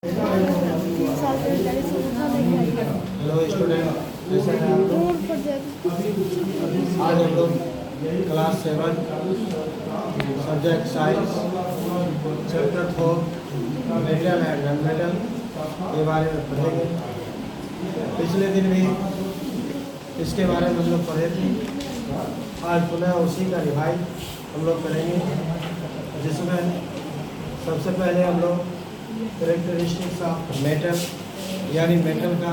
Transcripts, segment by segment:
Hello student, कैसे हैं आप लोग? आज हम लोग class 7 subject science chapter 4 metal and non metal के बारे में पढ़ेंगे। पिछले दिन भी इसके बारे में हम लोग पढ़े थे। आज पुनः उसी का रिवाइज हम लोग करेंगे, जिसमें सबसे पहले हम लोग कैरेक्टरिस्टिक्स ऑफ मेटल यानी मेटल का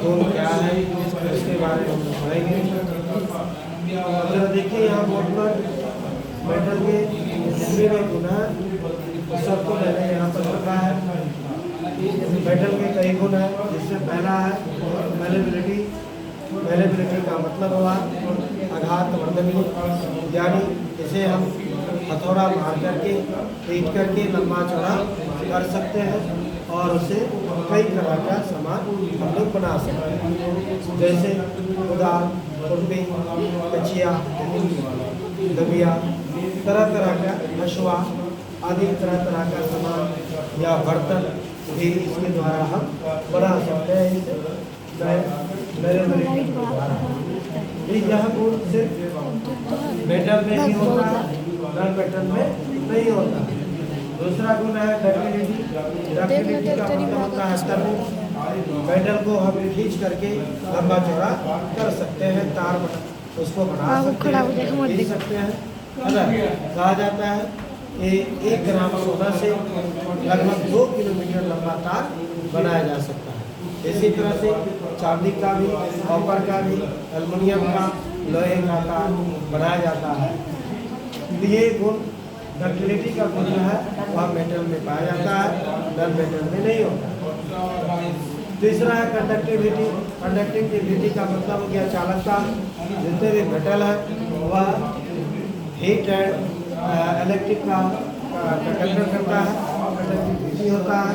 गुण क्या है इसके बारे में हम लोग पढ़ेंगे। तो देखिए यहाँ बोर्ड पर मेटल के जितने भी गुण हैं सबको मैंने यहाँ पर रखा है। मेटल के कई गुण हैं, जिससे पहला है मैलेबिलिटी। मैलेबिलिटी का मतलब हुआ आघात वर्धनी, यानी इसे हम हथौड़ा मार करके पीट करके लंबा चौड़ा कर सकते हैं और उसे कई तरह का सामान हम लोग बना सकते हैं, जैसे कुदाल, खुरपी, कचिया, दबिया, तरह तरह का हशुआ आदि तरह तरह का सामान या बर्तन भी इसके द्वारा हम बना सकते हैं। यह गुण सिर्फ मेटल में ही होता है, नॉन मेटल में नहीं होता। दूसरा गुण है डक्टिलिटी। डक्टिलिटी का मतलब होता है तनु। मेटल को हम खींच करके लंबा चौड़ा कर सकते हैं, तार उसको बना सकते हैं, खींच सकते हैं। कहा जाता है कि 1 ग्राम सोना से लगभग 2 किलोमीटर लंबा तार बनाया जा सकता है। इसी तरह से चांदी का भी, कॉपर का भी, एल्युमिनियम का, लोहे का तार बनाया जाता है। ये गुण डक्टिलिटी का गुण है वह मेटल में पाया जाता है, नॉन मेटल में नहीं होता। तीसरा है कंडक्टिविटी। कंडक्टिविटी का मतलब हो गया चालकता। जितने भी मेटल है वह हीट एंड इलेक्ट्रिक का कंडक्टर करता है, कंडक्टिविटी होता है।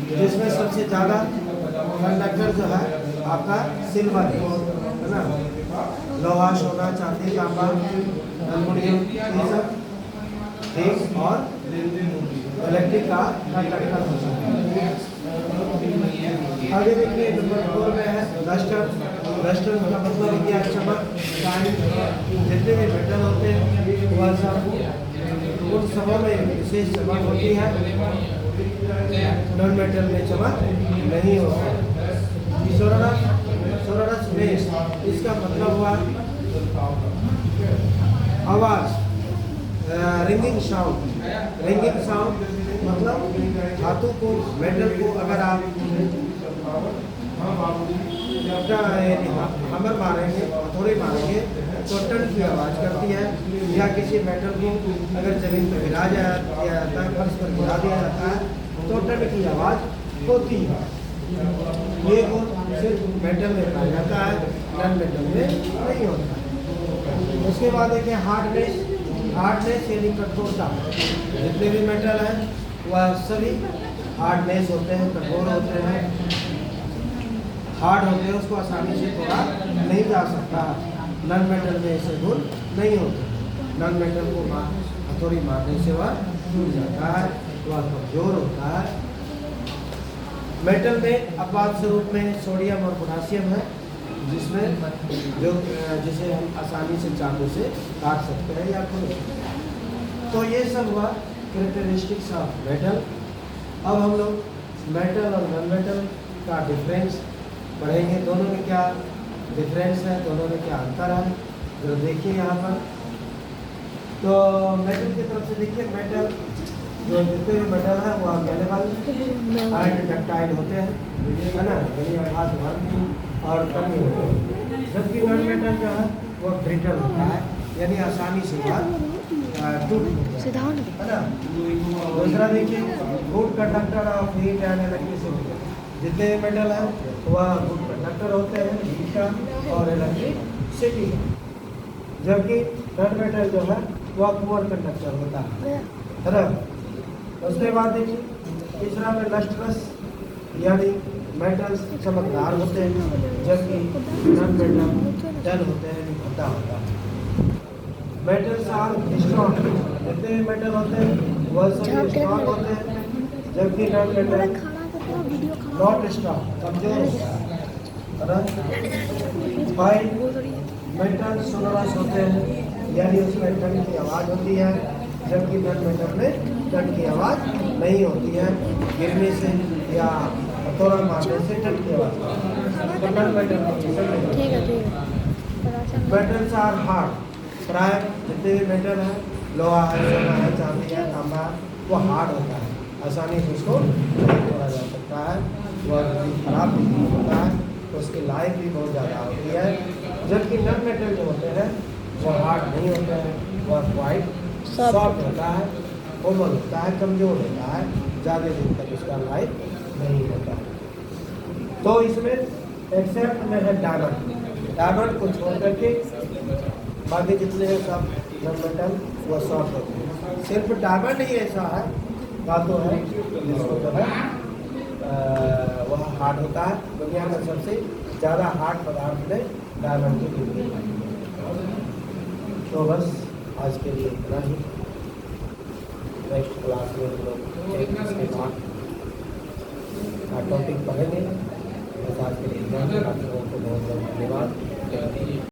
जिसमें सबसे ज़्यादा कंडक्टर जो है आपका सिल्वर है ना। लोहा, सोना, चांदी, तांबा, एल्युमिनियम, ये सब हीट और इलेक्ट्रिक का कंडक्टर होता है। आगे देखिए नंबर 4 में है लस्टर। लस्टर का मतलब है क्या? चमक, शाइन। जितने भी मेटल होते हैं वह सब उन सबों में विशेष चमक होती है, नॉन मेटल में चमक नहीं होता। सोरस बेस, इसका मतलब हुआ आवाज, रिंगिंग साउंड। रिंगिंग साउंड मतलब धातु को, मेटल को अगर आप हमर मारेंगे, हथौड़े मारेंगे तो टन की आवाज़ करती है। या किसी मेटल को अगर जमीन पर गिरा जाता है, फर्श पर गिरा दिया जाता है तो टन की आवाज़ होती है। ये गुण सिर्फ मेटल में पाया जाता है, नॉन मेटल में नहीं होता। उसके बाद देखिए हार्डनेस। हार्डनेस यानी कठोरता। जितने भी मेटल हैं वह सभी हार्डनेस होते हैं, कठोर होते हैं, हार्ड होते हैं, उसको आसानी से तोड़ा नहीं जा सकता। नॉन मेटल में ऐसे गुण नहीं होते। नॉन मेटल को हथौड़ी मारने से वह टूट जाता है, वह कमजोर होता है। मेटल में अपवाद स्वरूप में सोडियम और पोटासियम है, जिसमें जिसे हम आसानी से चाकू से काट सकते हैं या खोल सकते हैं। तो ये सब हुआ कैरेक्टरिस्टिक्स ऑफ मेटल। अब हम लोग मेटल और नॉन मेटल का डिफरेंस पढ़ेंगे। दोनों में क्या डिफरेंस है, दोनों में क्या अंतर है, जो देखिए यहाँ पर। तो मेटल की तरफ से देखिए, मेटल जो जितने भी मेटल है वो अवेलेबल एंड डक्टाइल होते हैं, है ना, यानी अर्थात वर्मी और कमी होते हैं। जबकि नॉन मेटल जो है वो ब्रिटल होता है, यानी आसानी से वह टूट है ना। दूसरा देखिए good conductor of heat and electricity. जितने भी मेटल है वह गुड कंडक्टर होते हैं हीट का और इलेक्ट्रिसिटी का, जबकि नॉन मेटल जो है वह पुअर कंडक्टर होता है ना। उसके बाद देखिए तीसरा में लस्ट्रस, यानी मेटल्स चमकदार होते हैं, जबकि नॉन मेटल डल होते हैं, भद्दा होता है। मेटल्स आर स्ट्रॉन्ग, जितने भी मेटल होते हैं वह सभी स्ट्रॉन्ग होते हैं, जबकि नॉन मेटल नॉट स्ट्रॉन्ग, कमजोर होता है। फाइव मेटल सोनोरस होते हैं, यानी उसमें ठंड की आवाज़ होती है, जबकि नॉन मेटल में ठंड की आवाज़ नहीं होती है, गिरने से या हथौड़ा मारने से ठंड की आवाज़ होती है। नॉन मेटल ठीक है मेटल्स आर हार्ड, प्राय जितने भी मेटल है, लोहा है, सोना है, चांदी है, तांबा, वो हार्ड होता है, आसानी से उसको नहीं तोड़ा जा सकता है, वह खराब भी नहीं होता है, उसकी लाइफ भी बहुत ज़्यादा होती है। जबकि नॉन मेटल जो होते हैं वो हार्ड नहीं होते हैं, वह क्वाइट सॉफ्ट होता है, कोमल होता है, कमज़ोर होता है, ज़्यादा दिन तक उसका लाइफ नहीं होता है। तो इसमें एक्सेप्ट में है डायमंड, डायमंड को छोड़ करके बाकी जितने हैं सब नॉन मेटल वो सॉफ्ट होते हैं। सिर्फ डायमंड ही ऐसा है धातु है जिसको जो है वह हार्ड होता है। दुनिया में सबसे ज़्यादा हार्ड पदार्थ में डायमंड की गिनती है। तो बस आज के लिए इतना ही। नेक्स्ट क्लास में हम लोग इसके बाद टॉपिक पढ़ेंगे। बस आज के लिए इतना ही। आप लोगों को बहुत बहुत धन्यवाद।